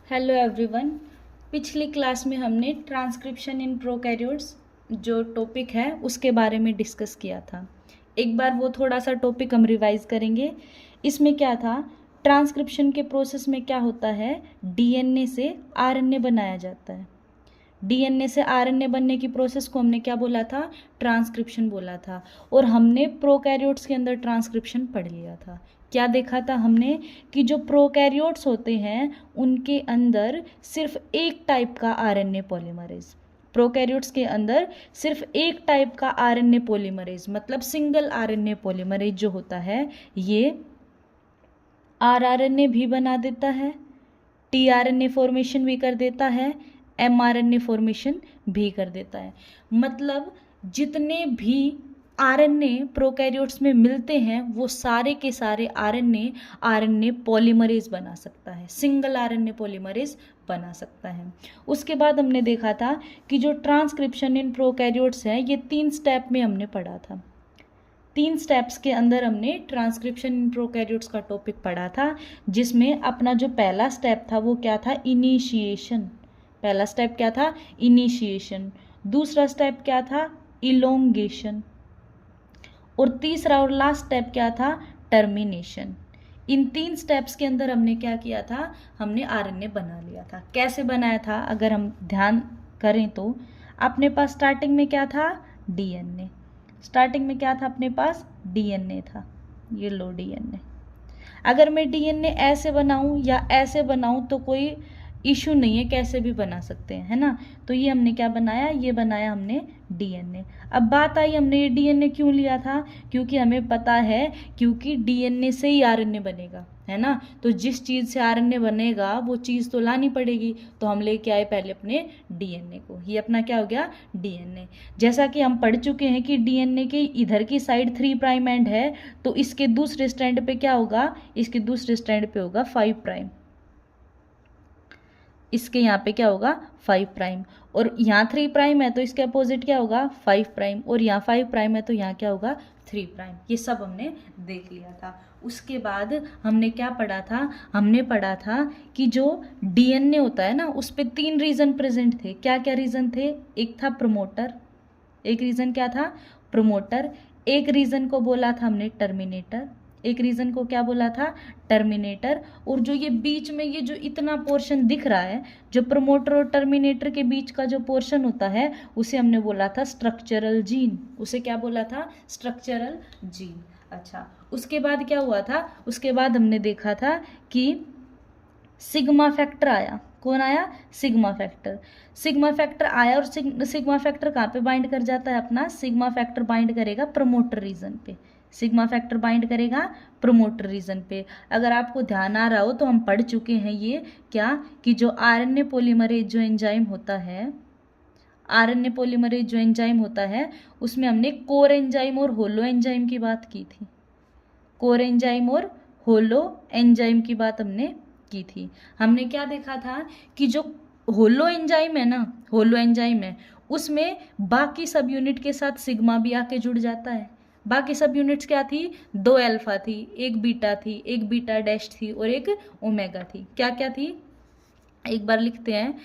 Hello everyone. पिछली class में हमने ट्रांसक्रिप्शन इन प्रोकैरियोट्स जो टॉपिक है उसके बारे में डिस्कस किया था। एक बार वो थोड़ा सा टॉपिक हम रिवाइज करेंगे। इसमें क्या था, ट्रांसक्रिप्शन के प्रोसेस में क्या होता है, डीएनए से आरएनए बनाया जाता है। डीएनए से आरएनए बनने की प्रोसेस को हमने क्या बोला था, ट्रांसक्रिप्शन बोला था। और हमने प्रोकैरियोट्स के अंदर ट्रांसक्रिप्शन पढ़ लिया था। क्या देखा था हमने कि जो प्रोकैरियोट्स होते हैं उनके अंदर सिर्फ एक टाइप का आरएनए पॉलीमरेज, प्रोकैरियोट्स के अंदर सिर्फ एक टाइप का आरएनए पॉलीमरेज मतलब सिंगल आरएनए पॉलीमरेज जो होता है ये आरआरएनए भी बना देता है, टीआरएनए फॉर्मेशन भी कर देता है, एमआरएनए फॉर्मेशन भी कर देता है। मतलब जितने भी आरएनए प्रोकैरियोट्स में मिलते हैं वो सारे के सारे आरएनए पॉलीमरेज बना सकता है, सिंगल आरएनए पॉलीमरेज बना सकता है। उसके बाद हमने देखा था कि जो ट्रांसक्रिप्शन इन प्रोकैरियोट्स है ये 3 स्टेप में हमने पढ़ा था। 3 स्टेप्स के अंदर हमने ट्रांसक्रिप्शन इन प्रोकैरियोट्स का टॉपिक पढ़ा था, जिसमें अपना जो पहला स्टेप था वो क्या था, इनिशिएशन। पहला स्टेप क्या था, इनिशिएशन। दूसरा स्टेप क्या था, इलोंगेशन। और तीसरा और लास्ट स्टेप क्या था, टर्मिनेशन। इन 3 स्टेप्स के अंदर हमने क्या किया था, हमने आरएनए बना लिया था। कैसे बनाया था अगर हम ध्यान करें तो अपने पास स्टार्टिंग में क्या था, डीएनए। स्टार्टिंग में क्या था अपने पास, डीएनए था। ये लो डीएनए। अगर मैं डीएनए ऐसे बनाऊं या ऐसे बनाऊं तो कोई इशू नहीं है, कैसे भी बना सकते हैं, है ना। तो ये हमने क्या बनाया, ये बनाया हमने डीएनए। अब बात आई हमने ये डीएनए क्यों लिया था, क्योंकि हमें पता है क्योंकि डीएनए से ही आरएनए बनेगा, है ना। तो जिस चीज़ से आरएनए बनेगा वो चीज़ तो लानी पड़ेगी, तो हम लेके आए पहले अपने डीएनए को। ये अपना क्या हो गया, डीएनए। जैसा कि हम पढ़ चुके हैं कि डीएनए के इधर की साइड 3 प्राइम एंड है, तो इसके दूसरे स्ट्रैंड पे क्या होगा, इसके दूसरे स्ट्रैंड पे होगा 5 प्राइम। इसके यहाँ पे क्या होगा, 5 प्राइम। और यहाँ 3 प्राइम है तो इसके अपोजिट क्या होगा, 5 प्राइम। और यहाँ 5 प्राइम है तो यहाँ क्या होगा, 3 प्राइम। ये सब हमने देख लिया था। उसके बाद हमने क्या पढ़ा था, हमने पढ़ा था कि जो डीएनए होता है ना उस पर 3 रीजन प्रेजेंट थे। क्या क्या रीजन थे, एक था प्रमोटर, एक रीजन क्या था, प्रमोटर। एक रीजन को बोला था हमने टर्मिनेटर, एक रीजन को क्या बोला था, टर्मिनेटर। और जो ये बीच में ये जो इतना पोर्शन दिख रहा है, जो प्रमोटर और टर्मिनेटर के बीच का जो पोर्शन होता है उसे हमने बोला था स्ट्रक्चरल जीन। उसे क्या बोला था, स्ट्रक्चरल जीन। अच्छा, उसके बाद क्या हुआ था, उसके बाद हमने देखा था कि सिग्मा फैक्टर आया। कौन आया, सिग्मा फैक्टर। सिग्मा फैक्टर आया और सिग्मा फैक्टर कहाँ पे बाइंड कर जाता है अपना, सिग्मा फैक्टर बाइंड करेगा प्रमोटर रीजन पे। सिग्मा फैक्टर बाइंड करेगा प्रमोटर रीजन पे। अगर आपको ध्यान आ रहा हो तो हम पढ़ चुके हैं ये क्या, कि जो आरएनए पॉलीमरेज जो एंजाइम होता है, आरएनए पॉलीमरेज जो एंजाइम होता है उसमें हमने कोर एंजाइम और होलो एंजाइम की बात की थी। कोर एंजाइम और होलो एंजाइम की बात हमने की थी। हमने क्या देखा था कि जो होलो एंजाइम है ना, होलो एंजाइम है उसमें बाकी सब यूनिट के साथ सिग्मा भी आके जुड़ जाता है। बाकी सब यूनिट्स क्या थी, 2 अल्फा थी, एक बीटा थी, एक बीटा डैश थी और एक ओमेगा थी। क्या क्या थी, एक बार लिखते हैं।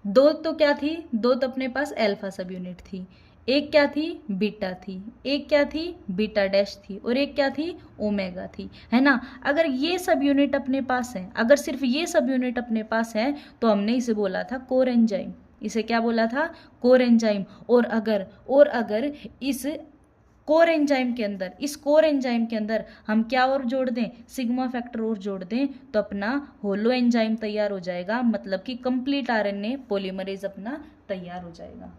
2 तो क्या थी, 2 तो अपने पास अल्फा सब यूनिट थी, एक क्या थी, बीटा थी, एक क्या थी, बीटा डैश थी और एक क्या थी, ओमेगा थी, है ना। अगर ये सब यूनिट अपने पास है, अगर सिर्फ ये सब यूनिट अपने पास है तो हमने इसे बोला था कोर एंजाइम। इसे क्या बोला था, कोर एंजाइम। और अगर इस कोर एंजाइम के अंदर, इस कोर एंजाइम के अंदर हम क्या और जोड़ दें, सिग्मा फैक्टर और जोड़ दें तो अपना होलो एंजाइम तैयार हो जाएगा। मतलब कि कंप्लीट आरएनए पॉलीमरेज अपना तैयार हो जाएगा।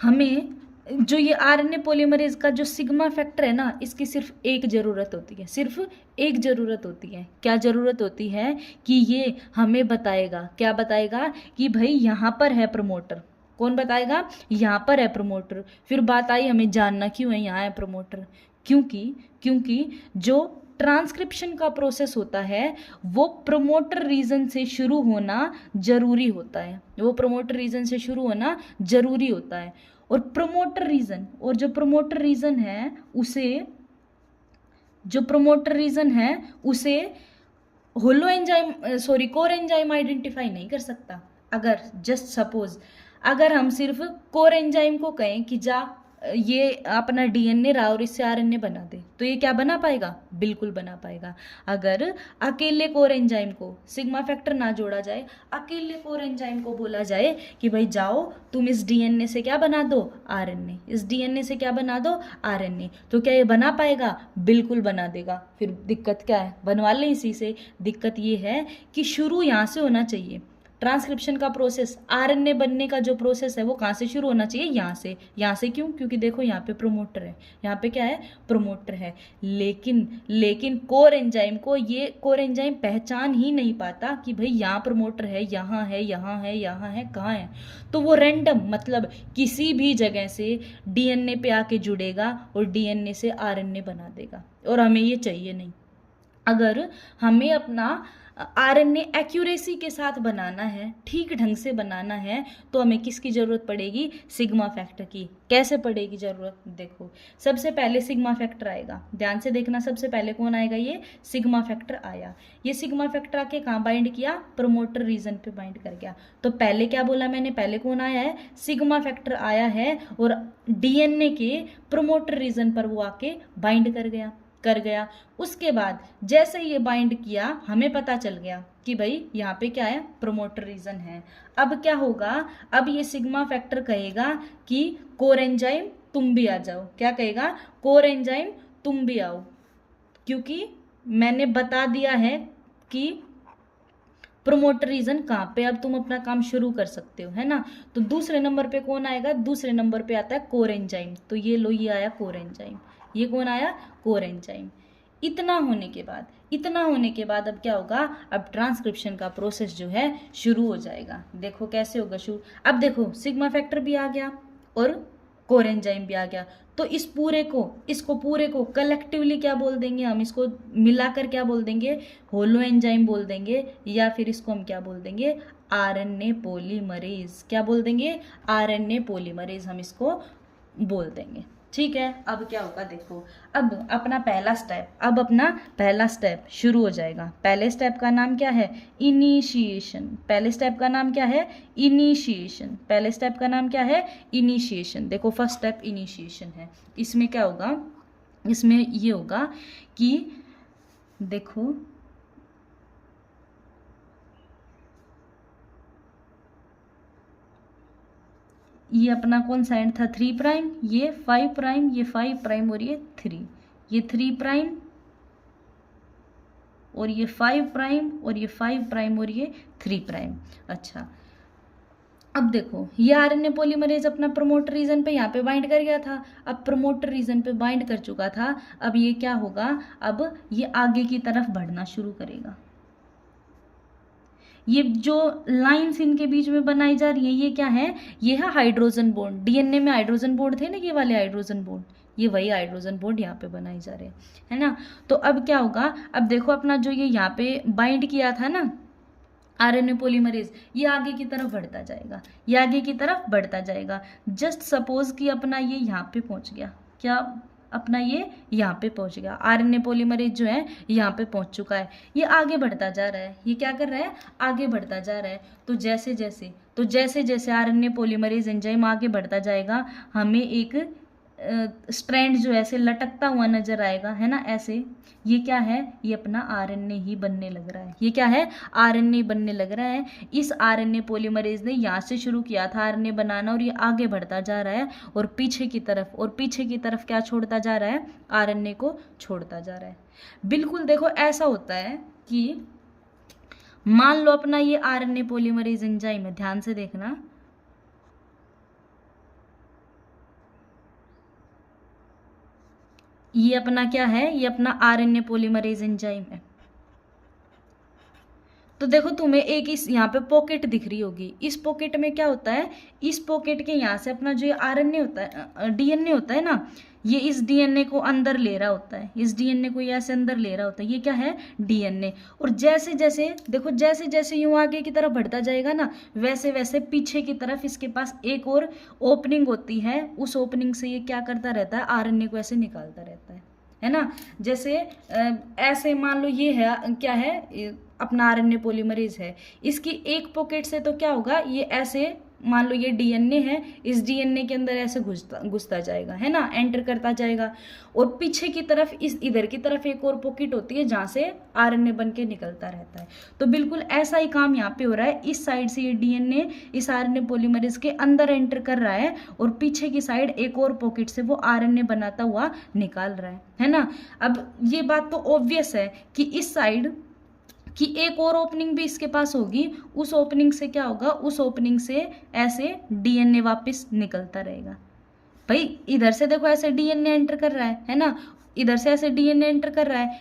हमें जो ये आरएनए पॉलीमरेज का जो सिग्मा फैक्टर है ना, इसकी सिर्फ एक ज़रूरत होती है, सिर्फ एक ज़रूरत होती है। क्या ज़रूरत होती है कि ये हमें बताएगा, क्या बताएगा कि भाई यहाँ पर है प्रमोटर। कौन बताएगा, यहाँ पर है प्रमोटर। फिर बात आई हमें जानना क्यों है यहाँ है प्रमोटर, क्योंकि जो ट्रांसक्रिप्शन का प्रोसेस होता है वो प्रमोटर रीजन से शुरू होना जरूरी होता है, वो प्रमोटर रीजन से शुरू होना जरूरी होता है। और प्रमोटर रीजन, और जो प्रमोटर रीजन है उसे, जो प्रमोटर रीजन है उसे holo enzyme sorry core enzyme identify नहीं कर सकता। अगर जस्ट सपोज अगर हम सिर्फ कोर एंजाइम को कहें कि जा ये अपना डीएनए रहा और इससे आरएनए बना दे, तो ये क्या बना पाएगा? बिल्कुल बना पाएगा। अगर अकेले कोर एंजाइम को सिग्मा फैक्टर ना जोड़ा जाए, अकेले कोर एंजाइम को बोला जाए कि भाई जाओ तुम इस डीएनए से क्या बना दो? आरएनए। इस डीएनए से क्या बना दो? आरएनए। तो क्या ये बना पाएगा? बिल्कुल बना देगा। फिर दिक्कत क्या है? बनवा लें इसी से। दिक्कत ये है कि शुरू यहाँ से होना चाहिए। ट्रांसक्रिप्शन का प्रोसेस, आरएनए बनने का जो प्रोसेस है वो कहाँ से शुरू होना चाहिए? यहाँ से। यहाँ से क्यों? क्योंकि देखो यहाँ पे प्रोमोटर है, यहाँ पे क्या है? प्रोमोटर है। लेकिन कोर एंजाइम को ये कोर एंजाइम पहचान ही नहीं पाता कि भाई यहाँ प्रोमोटर है, यहाँ है, यहाँ है, यहाँ है, कहाँ है। तो वो रैंडम मतलब किसी भी जगह से डीएनए पे आके जुड़ेगा और डीएनए से आरएनए बना देगा, और हमें ये चाहिए नहीं। अगर हमें अपना आरएनए एक्यूरेसी के साथ बनाना है, ठीक ढंग से बनाना है, तो हमें किसकी ज़रूरत पड़ेगी? सिग्मा फैक्टर की। कैसे पड़ेगी ज़रूरत? देखो सबसे पहले सिग्मा फैक्टर आएगा, ध्यान से देखना। सबसे पहले कौन आएगा? ये सिग्मा फैक्टर आया। ये सिग्मा फैक्टर आके कहाँ बाइंड किया? प्रोमोटर रीजन पे बाइंड कर गया। तो पहले क्या बोला मैंने? पहले कौन आया है? सिग्मा फैक्टर आया है और डीएनए के प्रोमोटर रीजन पर वो आके बाइंड कर गया। उसके बाद जैसे ही ये बाइंड किया, हमें पता चल गया कि भाई यहाँ पे क्या है? प्रोमोटर रीजन है। अब क्या होगा? अब ये सिग्मा फैक्टर कहेगा कि कोर एंजाइम तुम भी आ जाओ। क्या कहेगा? कोर एंजाइम तुम भी आओ, क्योंकि मैंने बता दिया है कि प्रोमोटर रीजन कहाँ पे, अब तुम अपना काम शुरू कर सकते हो, है ना। तो दूसरे नंबर पे कौन आएगा? दूसरे नंबर पे आता है कोर एंजाइम। तो ये लो, ये आया कोर एंजाइम। ये कौन आया? Core enzyme. इतना होने के बाद अब क्या होगा? अब ट्रांसक्रिप्शन का प्रोसेस जो है शुरू हो जाएगा। देखो कैसे होगा शुरू। अब देखो सिग्मा फैक्टर भी आ गया और कोर एंजाइम भी आ गया। तो इसको पूरे को कलेक्टिवली क्या बोल देंगे हम? इसको मिलाकर क्या बोल देंगे? होलो एंजाइम बोल देंगे, या फिर इसको हम क्या बोल देंगे? RNA polymerase. क्या बोल देंगे? आरएनए पॉलीमरेज हम इसको बोल देंगे। ठीक है। अब क्या होगा? देखो अब अपना पहला स्टेप शुरू हो जाएगा। पहले स्टेप का नाम क्या है? इनिशिएशन। पहले स्टेप का नाम क्या है? इनिशिएशन। पहले स्टेप का नाम क्या है? इनिशिएशन। देखो फर्स्ट स्टेप इनिशिएशन है। इसमें क्या होगा? इसमें ये होगा कि देखो ये अपना कौन सा एंड था? 3 प्राइम, ये 5 प्राइम, ये 5 प्राइम और ये 3, ये 3 प्राइम और ये 5 प्राइम और ये 5 प्राइम और ये 3 प्राइम। अच्छा अब देखो ये आरएनए पॉलीमरेज अपना प्रोमोटर रीजन पे यहाँ पे बाइंड कर गया था। अब प्रोमोटर रीजन पे बाइंड कर चुका था। अब ये क्या होगा? अब ये आगे की तरफ बढ़ना शुरू करेगा। ये जो लाइंस इनके बीच में बनाई जा रही है, ये क्या है? ये है हाइड्रोजन बॉन्ड। डीएनए में हाइड्रोजन बॉन्ड थे ना, ये वाले हाइड्रोजन बॉन्ड, ये वही हाइड्रोजन बॉन्ड यहाँ पे बनाई जा रहे हैं, है ना। तो अब क्या होगा? अब देखो अपना जो ये यहाँ पे बाइंड किया था ना आरएनए पॉलीमरेज, ये आगे की तरफ बढ़ता जाएगा, ये आगे की तरफ बढ़ता जाएगा। जस्ट सपोज कि अपना ये यहाँ पे पहुँच गया। क्या? अपना ये यहाँ पे पहुँच गया। आरएनए पॉलीमरेज जो है यहाँ पे पहुँच चुका है। ये आगे बढ़ता जा रहा है। ये क्या कर रहा है? आगे बढ़ता जा रहा है। तो जैसे जैसे आरएनए पॉलीमरेज एंजाइम आगे बढ़ता जाएगा, हमें एक स्ट्रैंड जो ऐसे लटकता हुआ नजर आएगा, है ना, ऐसे। ये क्या है? ये अपना आरएनए ही बनने लग रहा है। ये क्या है? आरएनए बनने लग रहा है। इस आरएनए पॉलीमरेज ने यहाँ से शुरू किया था आरएनए बनाना, और ये आगे बढ़ता जा रहा है और पीछे की तरफ क्या छोड़ता जा रहा है? आरएनए को छोड़ता जा रहा है। बिल्कुल देखो ऐसा होता है कि मान लो अपना ये आरएनए पॉलीमरेज एंजाइम है, ध्यान से देखना। ये अपना क्या है? ये अपना आरएनए पॉलीमरेज एंजाइम है। तो देखो तुम्हें एक इस यहाँ पे पॉकेट दिख रही होगी। इस पॉकेट में क्या होता है? इस पॉकेट के यहाँ से अपना जो ये आरएनए होता है, डीएनए होता है ना, ये इस डीएनए को अंदर ले रहा होता है। इस डीएनए को ये ऐसे अंदर ले रहा होता है। ये क्या है? डीएनए। और जैसे जैसे देखो, जैसे जैसे यूं आगे की तरफ बढ़ता जाएगा ना, वैसे वैसे पीछे की तरफ इसके पास एक और ओपनिंग होती है। उस ओपनिंग से ये क्या करता रहता है? आरएनए को ऐसे निकालता रहता है। है ना। जैसे ऐसे मान लो ये है, क्या है, अपना आरएनए पॉलीमरेज है, इसकी एक पॉकेट से तो क्या होगा, ये ऐसे मान लो ये डीएनए है, इस डीएनए के अंदर ऐसे घुसता जाएगा, है ना, एंटर करता जाएगा। और पीछे की तरफ इधर की तरफ एक और पॉकेट होती है जहां से आरएनए बन के निकलता रहता है। तो बिल्कुल ऐसा ही काम यहाँ पे हो रहा है, इस साइड से ये डीएनए इस आरएनए पॉलीमरेज के अंदर एंटर कर रहा है और पीछे की साइड एक और पॉकेट से वो आरएनए बनाता हुआ निकाल रहा है ना। अब ये बात तो ऑब्वियस है कि इस साइड कि एक और ओपनिंग भी इसके पास होगी, उस ओपनिंग से क्या होगा, उस ओपनिंग से ऐसे डीएनए वापस निकलता रहेगा। भाई इधर से देखो ऐसे डीएनए एंटर कर रहा है ना, इधर से ऐसे डीएनए एंटर कर रहा है,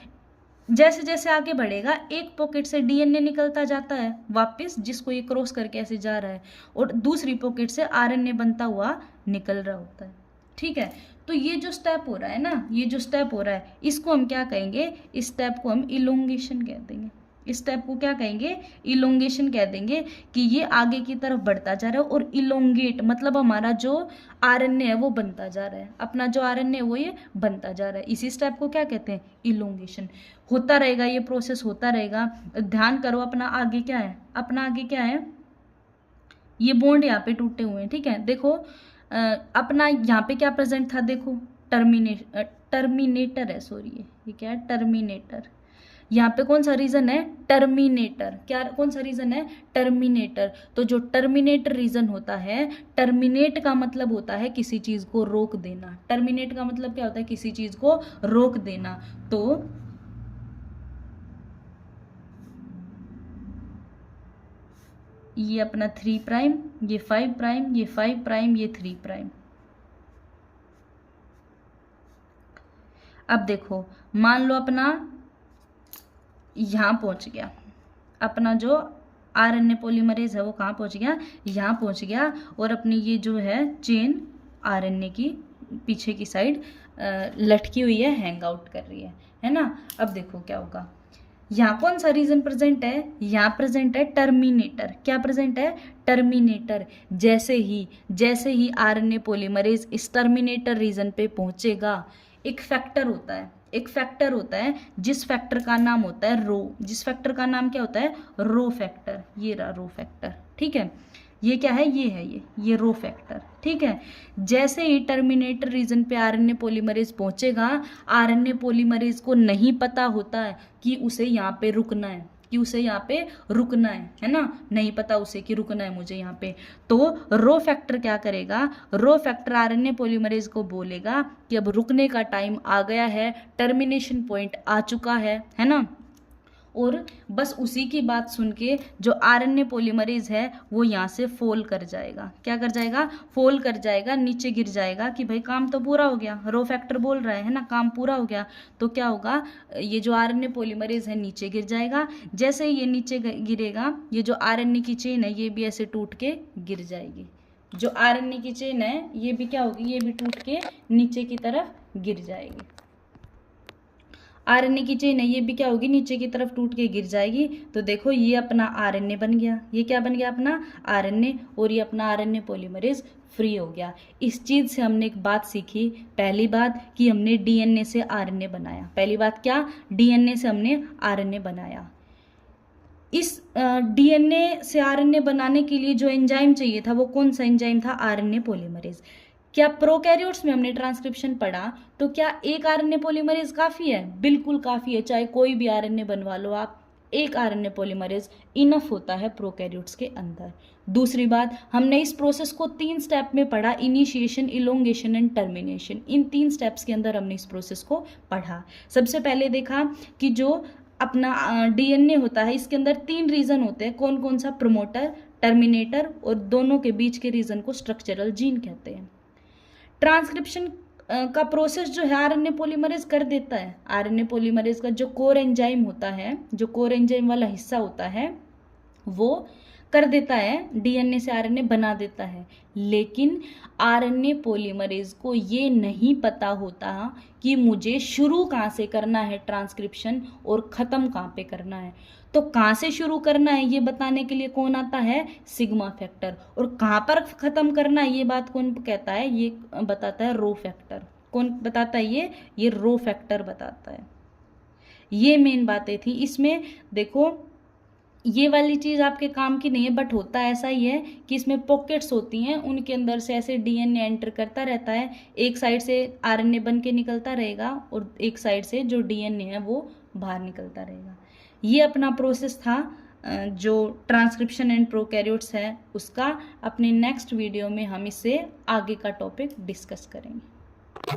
जैसे जैसे आगे बढ़ेगा एक पॉकेट से डीएनए निकलता जाता है वापस, जिसको ये क्रॉस करके ऐसे जा रहा है, और दूसरी पॉकेट से आरएनए बनता हुआ निकल रहा होता है। ठीक है, तो ये जो स्टेप हो रहा है ना, ये जो स्टेप हो रहा है, इसको हम क्या कहेंगे, इस स्टेप को हम इलोंगेशन कह देंगे। इस स्टेप को क्या कहेंगे, इलोंगेशन कह देंगे, कि ये आगे की तरफ बढ़ता जा रहा है और इलोंगेट मतलब हमारा जो आरएनए है वो बनता जा रहा है, अपना जो आरएनए है वो ये बनता जा रहा है। इसी स्टेप को क्या कहते हैं, इलोंगेशन। होता रहेगा, ये प्रोसेस होता रहेगा। ध्यान करो अपना आगे क्या है, अपना आगे क्या है, ये बॉन्ड यहाँ पे टूटे हुए हैं, ठीक है। देखो अपना यहाँ पे क्या प्रेजेंट था, देखो टर्मिनेटर है, सॉरी ये क्या है, टर्मिनेटर। यहाँ पे कौन सा रीजन है, टर्मिनेटर। क्या कौन सा रीजन है, टर्मिनेटर। तो जो टर्मिनेटर रीजन होता है, टर्मिनेट का मतलब होता है किसी चीज को रोक देना। टर्मिनेट का मतलब क्या होता है, किसी चीज को रोक देना। तो ये अपना 3 प्राइम, ये 5 प्राइम, ये 5 प्राइम, ये 3 प्राइम। अब देखो मान लो अपना यहाँ पहुंच गया, अपना जो आरएनए पॉलीमरेज है वो कहाँ पहुंच गया, यहाँ पहुंच गया, और अपनी ये जो है चेन आरएनए की पीछे की साइड लटकी हुई है, हैंग आउट कर रही है ना। अब देखो क्या होगा, यहाँ कौन सा रीजन प्रेजेंट है, यहाँ प्रेजेंट है टर्मिनेटर। क्या प्रेजेंट है, टर्मिनेटर। जैसे ही आरएनए पॉलीमरेज इस टर्मिनेटर रीजन पे पहुंचेगा, एक फैक्टर होता है जिस फैक्टर का नाम होता है रो। जिस फैक्टर का नाम क्या होता है, रो फैक्टर। ये रहा रो फैक्टर, ठीक है। ये क्या है, ये रो फैक्टर, ठीक है। जैसे ही टर्मिनेटर रीजन पे आरएनए पॉलीमरेज पहुंचेगा, आरएनए पॉलीमरेज को नहीं पता होता है कि उसे यहाँ पे रुकना है, है ना, नहीं पता उसे कि रुकना है मुझे यहाँ पे। तो रो फैक्टर क्या करेगा, रो फैक्टर आरएनए पॉलीमरेज को बोलेगा कि अब रुकने का टाइम आ गया है, टर्मिनेशन पॉइंट आ चुका है ना। और बस उसी की बात सुन के जो आरएनए पॉलीमरेज है वो यहाँ से फॉल कर जाएगा। क्या कर जाएगा, फॉल कर जाएगा, नीचे गिर जाएगा कि भाई काम तो पूरा हो गया, रो फैक्टर बोल रहा है ना, काम पूरा हो गया। तो क्या होगा, ये जो आरएनए पॉलीमरेज है नीचे गिर जाएगा। जैसे ही ये नीचे गिरेगा, ये जो आरएनए की चेन है ये भी ऐसे टूट के गिर जाएगी। जो आरएनए की चेन है ये भी क्या होगी, ये भी टूट के नीचे की तरफ गिर जाएगी। आरएनए की चेन है ये भी क्या होगी, नीचे की तरफ टूट के गिर जाएगी। तो देखो ये अपना आरएनए बन गया, ये क्या बन गया, अपना आरएनए, और ये अपना आरएनए पॉलीमरेज फ्री हो गया। इस चीज से हमने एक बात सीखी, पहली बात कि हमने डीएनए से आरएनए बनाया। पहली बात क्या, डीएनए से हमने आरएनए बनाया। इस डीएनए से आरएनए बनाने के लिए जो एंजाइम चाहिए था वो कौन सा एंजाइम था, आरएनए पॉलीमरेज। क्या प्रोकैरियोट्स में हमने ट्रांसक्रिप्शन पढ़ा तो क्या एक आरएनए पॉलीमरेज काफी है, बिल्कुल काफी है। चाहे कोई भी आरएनए बनवा लो आप, एक आरएनए पॉलीमरेज इनफ होता है प्रोकैरियोट्स के अंदर। दूसरी बात, हमने इस प्रोसेस को 3 स्टेप में पढ़ा, initiation, elongation and termination. In 3 steps के अंदर हमने इस प्रोसेस को पढ़ा। सबसे पहले देखा कि जो अपना डीएनए होता है इसके अंदर 3 रीजन होते हैं। कौन कौन सा, प्रोमोटर, टर्मिनेटर, और दोनों के बीच के रीजन को स्ट्रक्चरल जीन कहते हैं। ट्रांसक्रिप्शन का प्रोसेस जो है आरएनए पॉलीमरेज कर देता है। आरएनए पॉलीमरेज का जो कोर एंजाइम होता है, जो कोर एंजाइम वाला हिस्सा होता है वो कर देता है, डीएनए से आरएनए बना देता है। लेकिन आरएनए पॉलीमरेज को ये नहीं पता होता कि मुझे शुरू कहाँ से करना है ट्रांसक्रिप्शन और ख़त्म कहाँ पे करना है। तो कहाँ से शुरू करना है ये बताने के लिए कौन आता है, सिग्मा फैक्टर। और कहाँ पर ख़त्म करना है ये बात कौन कहता है, ये बताता है रो फैक्टर। कौन बताता है ये रो फैक्टर बताता है। ये मेन बातें थी इसमें। देखो ये वाली चीज़ आपके काम की नहीं है, बट होता ऐसा ही है कि इसमें पॉकेट्स होती हैं, उनके अंदर से ऐसे डीएनए एंटर करता रहता है, एक साइड से आरएनए बन के निकलता रहेगा और एक साइड से जो डीएनए है वो बाहर निकलता रहेगा। ये अपना प्रोसेस था जो ट्रांसक्रिप्शन एंड प्रोकैरियोट्स है उसका। अपने नेक्स्ट वीडियो में हम इससे आगे का टॉपिक डिस्कस करेंगे।